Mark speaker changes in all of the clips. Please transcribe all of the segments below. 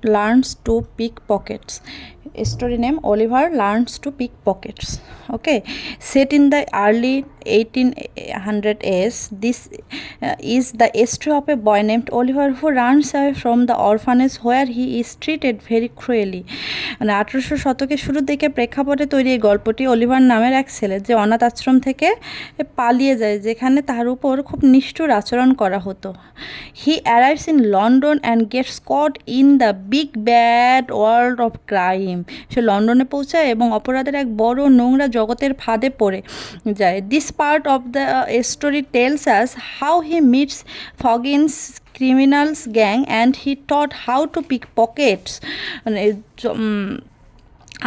Speaker 1: learns to pick pockets. Story name: Oliver learns to pick pockets. Okay, set in the early 1800s, this is the story of a boy named Oliver who runs away from the orphanage where he is treated very cruelly. মানে 1800 শতকের শুরুর দিকে প্রেক্ষাপটে তৈরি এই গল্পটি Oliver নামের এক ছেলে যে অনাথ আশ্রম থেকে পালিয়ে যায় যেখানে তার উপর খুব নিষ্ঠুর আচরণ করা হতো। He arrives in London and gets caught in the big bad world of crime. সে লন্ডনে পৌঁছায় এবং অপরাধের এক বড় নোংরা জগতের ফাঁদে পড়ে যায়। This part of the story tells us how he meets Fagin's criminals gang and he taught how to pick pockets. মানে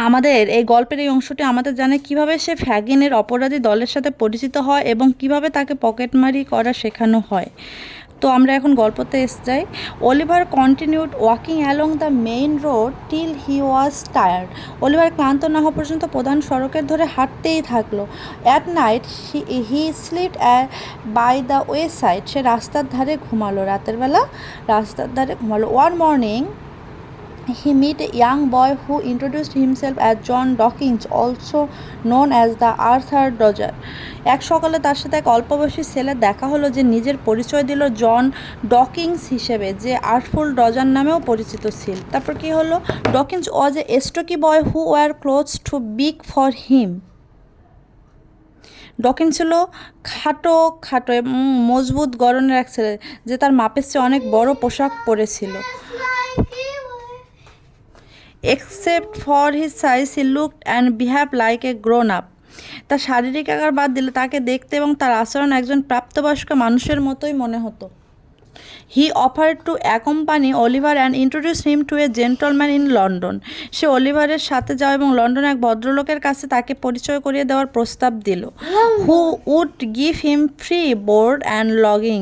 Speaker 1: আমাদের এই গল্পের এই অংশটি আমাদের জানে কিভাবে সে ফ্যাগিনের অপরাধী দলের সাথে পরিচিত হয় এবং কিভাবে তাকে পকেটমারি করা শেখানো হয়। তো আমরা এখন গল্পতে এসে যাই। Oliver continued walking along the main road till he was tired. Oliver ক্লান্ত না হওয়া পর্যন্ত প্রধান সড়কের ধরে হাঁটতেই থাকলো। At night he slept by the way side. সে রাস্তার ধারে ঘুমালো, রাতের বেলা রাস্তার ধারে ঘুমালো। One morning he met a young boy who introduced himself as John Dawkins, also known as the Arthur Dodger. এক সকালে তার সাথে এক অল্পবয়সী ছেলে দেখা হলো যে নিজের পরিচয় দিল জন ডকিংস হিসেবে, যে আর্টফুল ডজার নামেও পরিচিত ছিল। তারপর কি হলো? Dawkins was a stocky boy who wore clothes too big for him. Dawkins ছিল খাটো খাটো এবং মজবুত গড়নের এক ছেলে যে তার মাপের চেয়ে অনেক বড় পোশাক পরেছিল। Except for his size, he looked and behaved like a grown-up. তার শারীরিক আকার বাদ দিলে তাকে দেখতে এবং তার আচরণ একজন প্রাপ্তবয়স্ক মানুষের মতোই মনে হতো। He offered to accompany Oliver and introduce him to a gentleman in London. সে অলিভারের সাথে যাওয়া এবং লন্ডনে এক ভদ্রলোকের কাছে তাকে পরিচয় করিয়ে দেওয়ার প্রস্তাব দিল। Who would give him free board and lodging.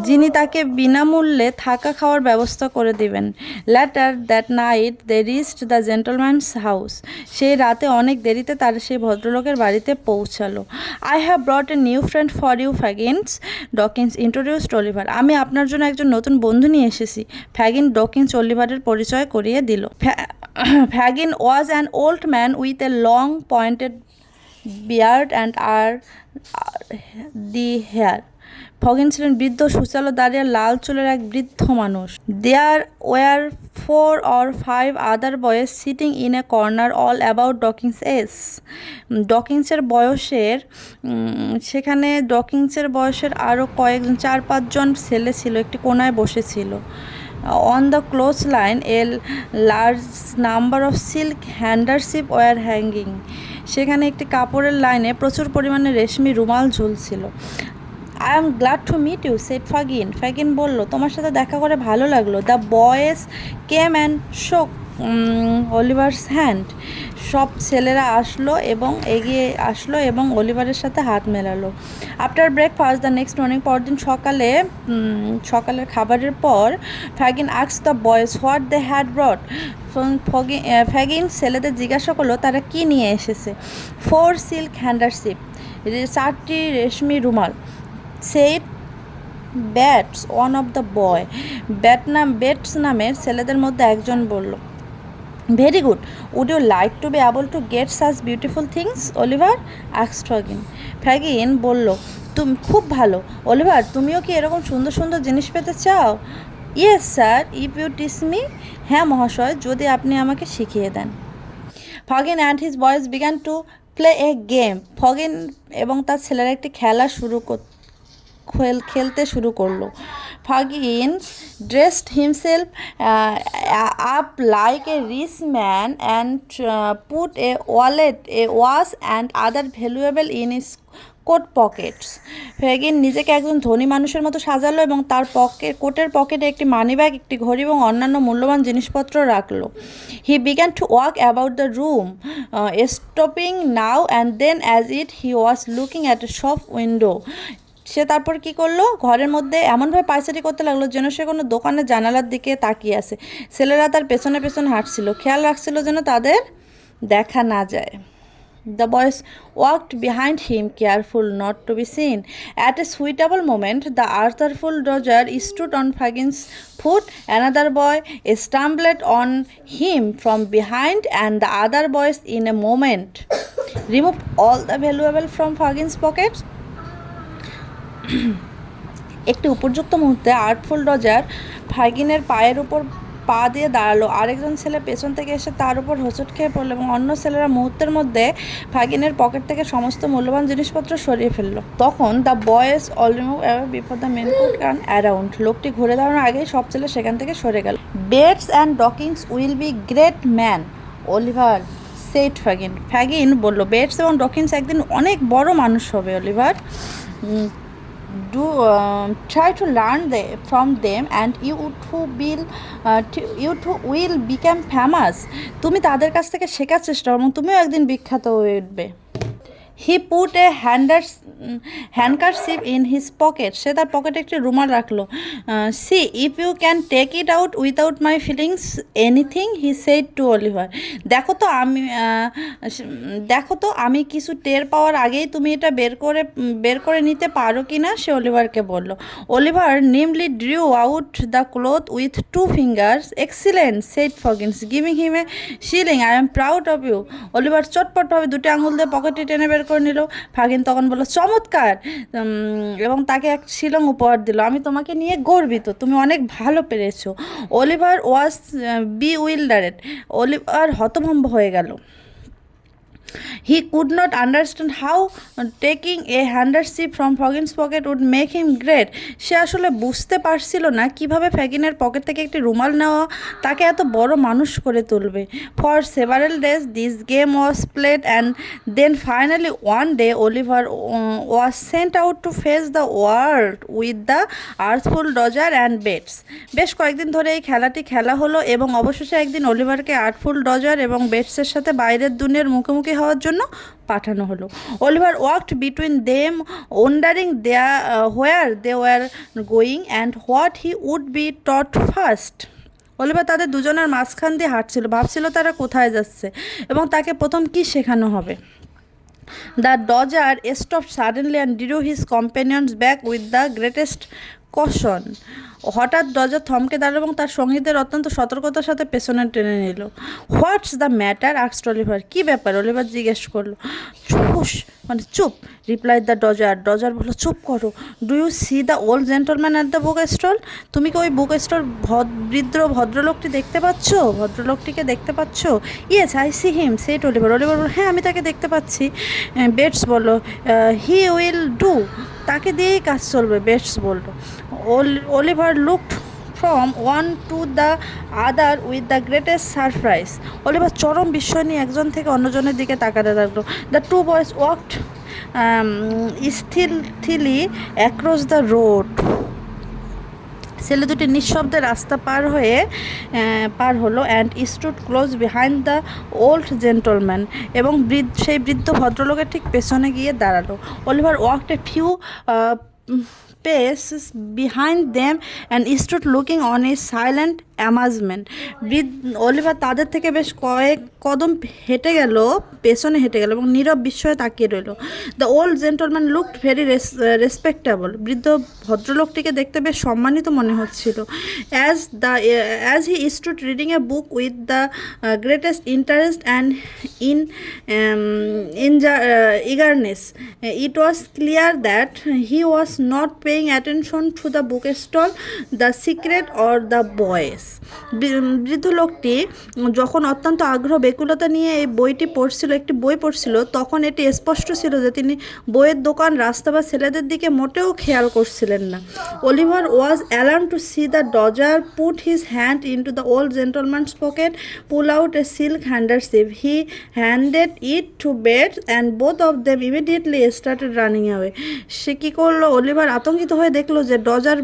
Speaker 1: যিনি তাকে বিনামূল্যে থাকা খাওয়ার ব্যবস্থা করে দিবেন। Later that night they reached the gentleman's house. সেই রাতে অনেক দেরিতে তার সেই ভদ্রলোকের বাড়িতে পৌঁছালো। I have brought a new friend for you Fagins, Dawkins introduced Oliver. আমি আপনার জন্য একজন নতুন বন্ধু নিয়ে এসেছি, ফ্যাগিন ডকিন্স অলিভারের পরিচয় করিয়ে দিল। Fagin was an old man with a long pointed beard and the hair. Fagin ছিলেন বৃদ্ধ, সুচালো দাঁড়িয়ে লাল চুলের এক বৃদ্ধ মানুষ। There were 4 or 5 other boys sitting in a corner all about Dawkins age. ডকিংসের বয়সের সেখানে ডকিংসের বয়সের আরও কয়েকজন 4-5 জন ছেলে ছিল, একটি কোনায় বসেছিল। On the clothes line a large number of silk handkerchiefs were hanging. সেখানে একটি কাপড়ের লাইনে প্রচুর পরিমাণে রেশমি রুমাল ঝুলছিল। I am glad to meet you, said Fagin. Fagin বলল, তোমার সাথে দেখা করে ভালো লাগলো। দ্য বয়েজ কেম অ্যান্ড শোক অলিভারস হ্যান্ড। সব ছেলেরা আসলো এবং এগিয়ে আসলো এবং অলিভারের সাথে হাত মেলালো। After breakfast the next morning, পরদিন সকালের খাবারের পর Fagin asks the boys what they had brought. Fagin ছেলেদের জিজ্ঞাসা করলো তারা কি নিয়ে এসেছে। 4 সিল্ক হ্যান্ডারশিপ, 4টি রেশমি রুমাল। Said Bates one of the boy. Bates নামের ছেলেদের মধ্যে একজন বলল। Very good, would you like to be able to get such beautiful things Oliver? Asked Fagin. Fagin বলল, তুমি খুব ভালো অলিভার, তুমিও কি এরকম সুন্দর সুন্দর জিনিস পেতে চাও? Yes sir, if you teach me. হ্যাঁ মহাশয়, যদি আপনি আমাকে শিখিয়ে দেন। Fagin and his boys began to play a game. Fagin এবং তার ছেলেরা একটি খেলতে শুরু করলো। Fagin dressed himself up like a rich man and put a wallet, a watch and other valuable in his coat pockets. Fagin নিজেকে একজন ধনী মানুষের মতো সাজালো এবং তার কোটের পকেটে একটি মানিব্যাগ, একটি ঘড়ি এবং অন্যান্য মূল্যবান জিনিসপত্র রাখলো। He began to walk about the room, stopping now and then as if he was looking at a shop window. সে তারপর কি করলো, ঘরের মধ্যে এমনভাবে পায়চারি করতে লাগলো যেন সে কোনো দোকানের জানালার দিকে তাকিয়ে আছে। ছেলেরা তার পেছনে পেছনে হাঁটছিল, খেয়াল রাখছিল যেন তাদের দেখা না যায়। The boys walked behind him, careful not to be seen. At a suitable moment, the artful Dodger stood on Faggin's foot. Another boy stumbled on him from behind, and the other boys, in a moment, removed all the valuable from Faggin's pockets. একটি উপযুক্ত মুহূর্তে আর্টফুল dodger ফাগিনের পায়ের উপর পা দিয়ে দাঁড়ালো। আরেকজন ছেলে পেছন থেকে এসে তার উপর হোঁচট খেয়ে পড়লো এবং অন্য ছেলেরা মুহূর্তের মধ্যে ফাগিনের পকেট থেকে সমস্ত মূল্যবান জিনিসপত্র সরিয়ে ফেললো। তখন the boys all remove before the men could run around. লোকটি ঘুরে দাঁড়ানোর আগেই সব ছেলে সেখান থেকে সরে গেল। Bates and Dawkins will be great man, Oliver said Fagin. Fagin বলল, বেটস এবং ডকিংস একদিন অনেক বড় মানুষ হবে, Oliver. Try to learn from them and you too will become famous. তুমি তাদের কাছ থেকে শেখার চেষ্টা করো এবং তুমিও একদিন বিখ্যাত হয়ে উঠবে। He put a handkerchief in his pocket. সে তার পকেটে একটি রুমাল রাখলো। See if you can take it out without my feelings anything, he said to Oliver. দেখো তো আমি কিছু টের পাওয়ার আগেই তুমি এটা বের করে নিতে পারো কি না, সে অলিভারকে বলল। Oliver nimbly drew out the cloth with 2 fingers. Excellent, said Fagins, giving him a shilling. I am proud of you. Oliver চটপটভাবে 2টি আঙুল দিয়ে পকেটে টেনে বের করে নিল। ফাগিন তখন বলল, চমৎকার, এবং তাকে এক শিলং উপহার দিল। আমি তোমাকে নিয়ে গর্বিত, তুমি অনেক ভালো পেরেছো। অলিভার ওয়াজ বিউইল্ডারেড। অলিভার হতভম্ব হয়ে গেল। He could not understand how taking a handkerchief from Faggin's pocket would make him great. সে আসলে বুঝতে পারছিল না কিভাবে ফ্যাগিনের পকেট থেকে একটি রুমাল নেওয়া তাকে এত বড় মানুষ করে তুলবে। For several days this game was played and then finally one day Oliver was sent out to face the world with the artful Dodger and Bates. বেশ কয়েকদিন ধরে এই খেলাটি খেলা হলো এবং অবশেষে একদিন অলিভারকে আর্টফুল ডজার এবং বেটসের সাথে বাইরের দুনিয়ার মুখোমুখি হওয়ার জন্য পাঠানো হলো। Oliver walked between them wondering where they were going and what he would be taught first. Oliver তাদের দুজনের মাঝখান দিয়ে হাঁটছিল, ভাবছিল তারা কোথায় যাচ্ছে এবং তাকে প্রথম কী শেখানো হবে। The dodger stopped suddenly and drew his companions back with the greatest caution. হঠাৎ ডজার থমকে দাঁড়ালো এবং তার সঙ্গীদের অত্যন্ত সতর্কতার সাথে পেছনে টেনে নিল। What's the matter, asked Oliver. কী ব্যাপার, অলিভার জিজ্ঞেস করলো। চুপ, মানে চুপ, রিপ্লাই দ্য ডজার। ডজার বললো, চুপ করো। Do you see the old gentleman at the book stall? তুমি কি ওই বুক স্টল ভদ্রলোকটিকে দেখতে পাচ্ছ? Yes I see him, said Oliver. Oliver বলল, হ্যাঁ আমি তাকে দেখতে পাচ্ছি। বেটস বলল, হি উইল ডু, তাকে দিয়েই কাজ চলবে, বেটস বলল। Oliver looked from one to the other with the greatest surprise. Oliver চরম বিস্ময় নিয়ে একজন থেকে অন্যজনের দিকে তাকাতে লাগলো। The two boys walked stealthily across the road. ছেলে দুটি নিঃশব্দে রাস্তা পার হলো and stood close behind the old gentleman, এবং সেই বৃদ্ধ ভদ্রলোকের ঠিক পেছনে গিয়ে দাঁড়ালো। Oliver walked a few paces behind them and stood looking on in silent amazement. Oliver তাদের থেকে বেশ কয়েক কদম পেছনে হেঁটে গেল এবং নীরব বিস্ময়ে তাকিয়ে রইল। The old gentleman looked very respectable. বৃদ্ধ ভদ্রলোকটিকে দেখতে বেশ সম্মানিত মনে হচ্ছিল। As he stood reading a book with the greatest interest and eagerness, it was clear that he was not paying attention to the book stall, the secret or the boys. বৃদ্ধ লোকটি যখন অত্যন্ত আগ্রহ বেকুলতা নিয়ে একটি বই পড়ছিল তখন এটি স্পষ্ট ছিল যে তিনি বইয়ের দোকান, রাস্তা বা ছেলেদের দিকে মোটেও খেয়াল করছিলেন না। Oliver was alarm to see the Dodger put his hand into the old gentleman's pocket, pull out a silk handkerchief. He handed it to Bates and both of them immediately started running away. সে কী করলো, Oliver আতঙ্কিত হয়ে দেখলো যে dodger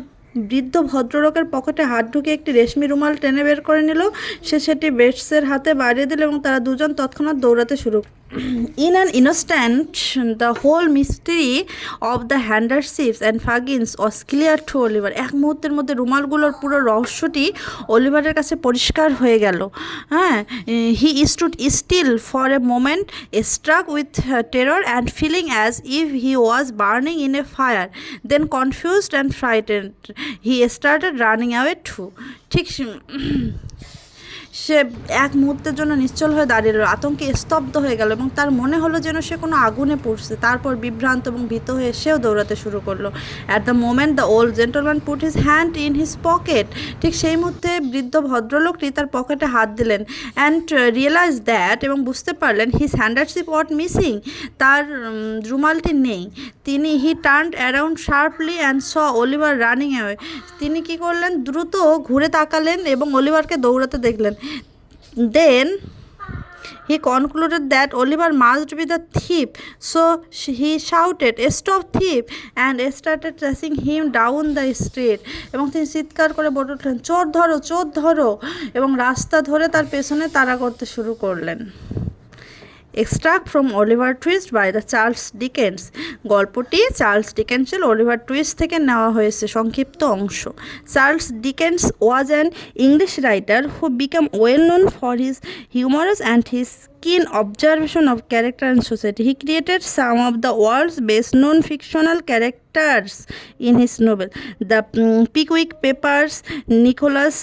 Speaker 1: বৃদ্ধ ভদ্রলোকের পকেটে হাত ঢুকিয়ে একটি রেশমি রুমাল টেনে বের করে নিল। সে সেটি বেটসের হাতে বাড়িয়ে দিল এবং তারা দুজন তৎক্ষণাৎ দৌড়াতে শুরু In an instant, the whole mystery of the handkerchiefs and Fuggins was clear to Oliver. এক মুহূর্তের মধ্যে রুমালগুলোর পুরো রহস্যটি অলিভারের কাছে পরিষ্কার হয়ে গেল। হ্যাঁ, he stood still for a moment, struck with terror and feeling as if he was burning in a fire. Then, confused and frightened, he started running away too. ঠিক সে এক মুহূর্তের জন্য নিশ্চল হয়ে দাঁড়িয়ে রইল, আতঙ্কে স্তব্ধ হয়ে গেল এবং তার মনে হলো যেন সে কোনো আগুনে পুড়ছে। তারপর বিভ্রান্ত এবং ভীত হয়ে সেও দৌড়াতে শুরু করলো। At the moment the old gentleman put his hand in his pocket, ঠিক সেই মুহূর্তে বৃদ্ধ ভদ্রলোকটি তার পকেটে হাত দিলেন। অ্যান্ড রিয়েলাইজ দ্যাট, এবং বুঝতে পারলেন হিজ হ্যান্ডারশিপ ওয়াট মিসিং, তার রুমালটি নেই। তিনি he turned around sharply and saw Oliver running away, তিনি কী করলেন, দ্রুত ঘুরে তাকালেন এবং অলিভারকে দৌড়াতে দেখলেন। Then he concluded that Oliver must be the thief, so he shouted, "Stop thief!" and started chasing him down the street. এবং তিনি চিৎকার করে বলে উঠলেন, চোর ধরো, চোর ধরো, এবং রাস্তা ধরে তার পেছনে তাড়া করতে শুরু করলেন। Extract from Oliver Twist by the Charles Dickens, গল্পটি চার্লস ডিকেন্সের অলিভার টুইস্ট থেকে নেওয়া হয়েছে সংক্ষিপ্ত অংশ। Charles Dickens was an English writer who became well known for his humorous and his keen observation of character and society. He created some of the world's best known fictional characters in his novel. The Pickwick Papers, Nicholas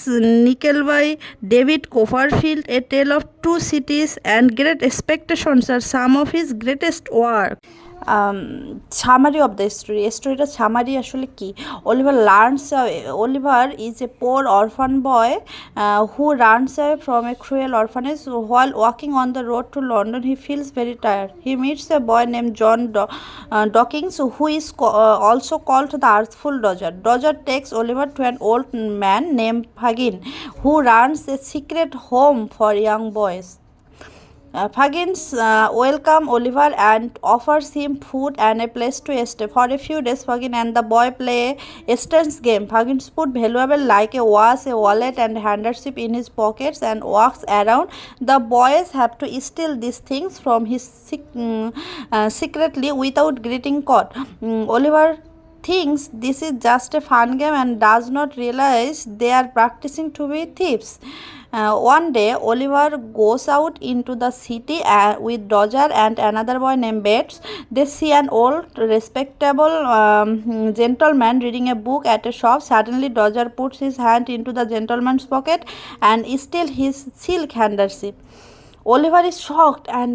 Speaker 1: Nickleby, David Copperfield, A Tale of Two Cities, and Great Expectations are some of his greatest work. Summary of the story, স্টোরিটা summary আসলে কি? Oliver is a poor orphan boy who runs away from a cruel orphanage. While walking on the road to London, he feels very tired. He meets a boy named John Dawkins, who is also called the Artful Dodger. Dodger takes Oliver to an old man named Fagin, who runs a secret home for young boys. Fuggins welcomes Oliver and offers him food and a place to stay. For a few days, Fuggins and the boy play a strange game. Fuggins puts valuables like a watch, a wallet, and handkerchief in his pockets and walks around. The boys have to steal these things from his secretly without getting caught. Oliver thinks this is just a fun game and does not realize they are practicing to be thieves. One day, Oliver goes out into the city with Dodger and another boy named Bates. They see an old, respectable gentleman reading a book at a shop. Suddenly, Dodger puts his hand into the gentleman's pocket and steals his silk handkerchief. Oliver is shocked and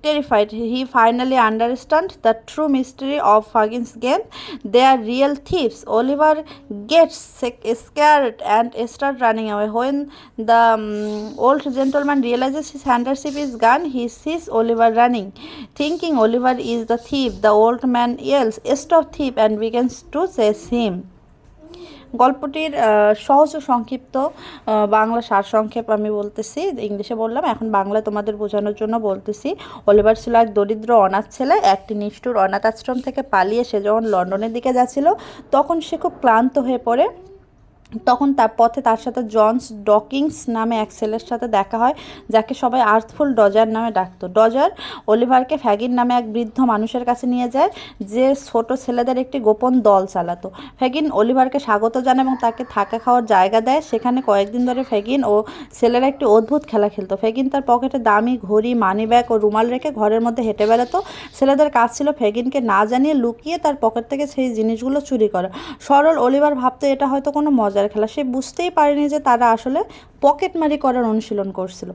Speaker 1: terrified. He finally understands the true mystery of Fuggins' game. They are real thieves. Oliver gets scared and starts running away. When the old gentleman realizes his handkerchief is gone, he sees Oliver running. Thinking Oliver is the thief, the old man yells, "Stop thief!" and begins to chase him. গল্পটির সহজ ও সংক্ষিপ্ত বাংলা সারসংক্ষেপ আমি বলতেছি, ইংলিশে বললাম, এখন বাংলা তোমাদের বোঝানোর জন্য বলতেছি। অলিভার ছিল এক দরিদ্র অনাথ ছেলে। একটি নিষ্ঠুর অনাথ আশ্রম থেকে পালিয়ে সে যখন লন্ডনের দিকে যাচ্ছিল, তখন সে খুব ক্লান্ত হয়ে পড়ে। তখন তার পথে তার সাথে জনস ডকিংস নামে এক ছেলের সাথে দেখা হয়, যাকে সবাই আর্থফুল ডজার নামে ডাকত। ডজার অলিভারকে ফ্যাগিন নামে এক বৃদ্ধ মানুষের কাছে নিয়ে যায়, যে ছোট ছেলেদের একটি গোপন দল চালাতো। ফ্যাগিন অলিভারকে স্বাগত জানায় এবং তাকে থাকা খাওয়ার জায়গা দেয়। সেখানে কয়েকদিন ধরে ফ্যাগিন ও ছেলেরা একটি অদ্ভুত খেলা খেলতো। ফ্যাগিন তার পকেটে দামি ঘড়ি, মানিব্যাগ ও রুমাল রেখে ঘরের মধ্যে হেঁটে বেড়াতো। ছেলেদের কাজ ছিল ফ্যাগিনকে না জানিয়ে লুকিয়ে তার পকেট থেকে সেই জিনিসগুলো চুরি করা। সরল অলিভার ভাবতো এটা হয়তো কোনো মজার খেলা। সে বুঝতেই পারেনি যে তারা আসলে পকেটমারি করার অনুশীলন করছিল।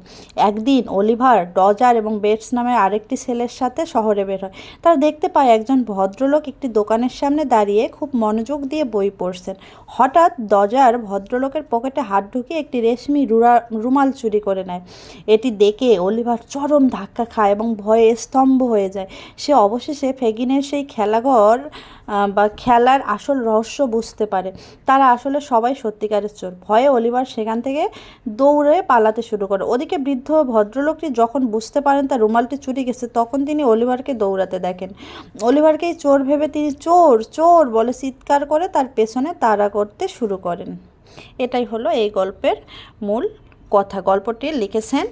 Speaker 1: একদিন অলিভার ডজার এবং বেটস নামে আরেকটি ছেলের সাথে শহরে বের হয়। তারা দেখতে পায় একজন ভদ্রলোক একটি দোকানের সামনে দাঁড়িয়ে খুব মনোযোগ দিয়ে বই পড়ছেন। হঠাৎ ডজার ভদ্রলোকের পকেটে হাত ঢুকিয়ে একটি রেশমি রুমাল চুরি করে নেয়। এটি দেখে অলিভার চরম ধাক্কা খায় এবং ভয়ে স্তম্ভ হয়ে যায়। সে অবশেষে ফ্যাগিনের সেই খেলাঘর বা খেলার আসল রহস্য বুঝতে পারে। তারা আসলে সবাই সত্যিকারের চোর। ভয়ে অলিভার সেখান থেকে দৌড়ে পালাতে শুরু করে। ওদিকে বৃদ্ধ ভদ্রলোকটি যখন বুঝতে পারেন তার রুমালটি চুরি গেছে, তখন তিনি অলিভারকে দৌড়াতে দেখেন। অলিভারকেই চোর ভেবে তিনি চোর চোর বলে চিৎকার করে তার পেছনে তাড়া করতে শুরু করেন। এটাই হলো এই গল্পের মূল কথা। গল্পটি লিখেছেন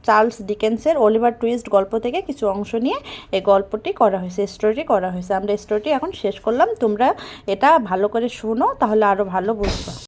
Speaker 1: চার্লস ডিকেন্সের অলিভার টুইস্ট গল্প থেকে কিছু অংশ নিয়ে এই গল্পটি করা হয়েছে, স্টোরিটি করা হয়েছে। আমরা স্টোরিটি এখন শেষ করলাম, তোমরা এটা ভালো করে শোনো, তাহলে আরও ভালো বুঝবা।